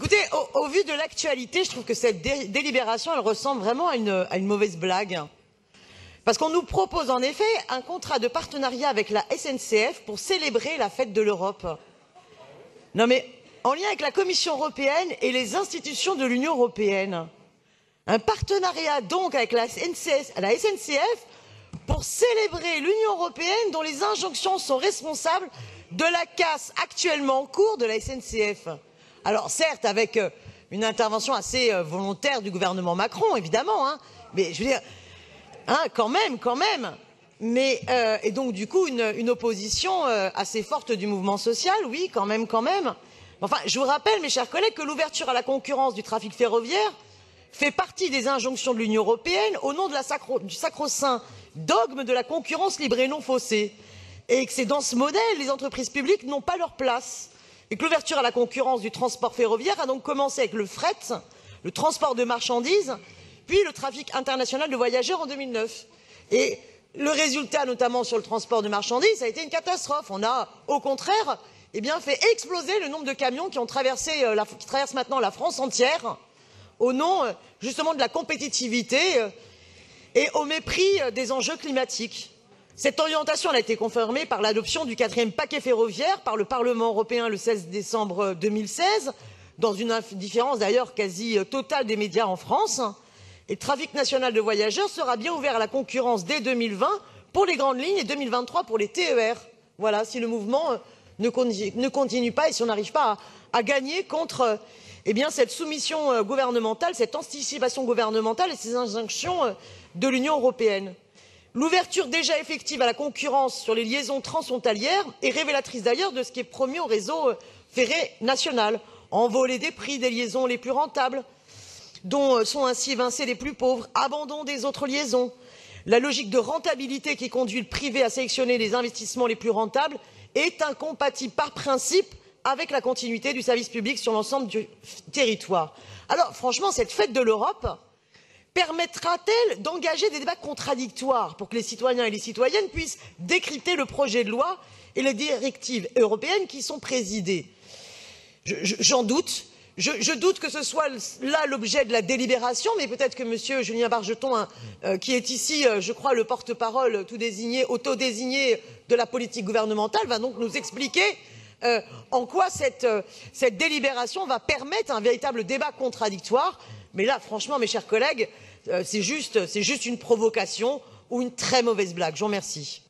Écoutez, au vu de l'actualité, je trouve que cette délibération, elle ressemble vraiment à une mauvaise blague. Parce qu'on nous propose en effet un contrat de partenariat avec la SNCF pour célébrer la fête de l'Europe. Non mais, en lien avec la Commission européenne et les institutions de l'Union européenne. Un partenariat donc avec la SNCF pour célébrer l'Union européenne dont les injonctions sont responsables de la casse actuellement en cours de la SNCF. Alors certes, avec une intervention assez volontaire du gouvernement Macron, évidemment, hein, mais je veux dire, hein, quand même. Mais, et donc du coup, une opposition assez forte du mouvement social, oui, quand même. Enfin, je vous rappelle, mes chers collègues, que l'ouverture à la concurrence du trafic ferroviaire fait partie des injonctions de l'Union européenne au nom de du sacro-saint dogme de la concurrence libre et non faussée. Et que c'est dans ce modèle, les entreprises publiques n'ont pas leur place. Et que l'ouverture à la concurrence du transport ferroviaire a donc commencé avec le fret, le transport de marchandises, puis le trafic international de voyageurs en 2009. Et le résultat, notamment sur le transport de marchandises, a été une catastrophe. On a, au contraire, fait exploser le nombre de camions qui traversent maintenant la France entière, au nom, justement, de la compétitivité et au mépris des enjeux climatiques. Cette orientation a été confirmée par l'adoption du 4e paquet ferroviaire par le Parlement européen le 16 décembre 2016, dans une indifférence d'ailleurs quasi totale des médias en France. Et le trafic national de voyageurs sera bien ouvert à la concurrence dès 2020 pour les grandes lignes et 2023 pour les TER. Voilà, si le mouvement ne continue pas et si on n'arrive pas à gagner contre cette soumission gouvernementale, cette anticipation gouvernementale et ces injonctions de l'Union européenne. L'ouverture déjà effective à la concurrence sur les liaisons transfrontalières est révélatrice d'ailleurs de ce qui est promis au réseau ferré national. Envolée des prix des liaisons les plus rentables, dont sont ainsi évincés les plus pauvres, abandon des autres liaisons. La logique de rentabilité qui conduit le privé à sélectionner les investissements les plus rentables est incompatible par principe avec la continuité du service public sur l'ensemble du territoire. Alors franchement, cette fête de l'Europe permettra-t-elle d'engager des débats contradictoires pour que les citoyens et les citoyennes puissent décrypter le projet de loi et les directives européennes qui sont présidées? J'en doute. Je doute que ce soit là l'objet de la délibération, mais peut-être que M. Julien Bargeton, qui est ici, je crois, le porte-parole autodésigné de la politique gouvernementale, va donc nous expliquer en quoi cette délibération va permettre un véritable débat contradictoire. Mais là, franchement, mes chers collègues, c'est juste une provocation ou une très mauvaise blague. Je vous remercie.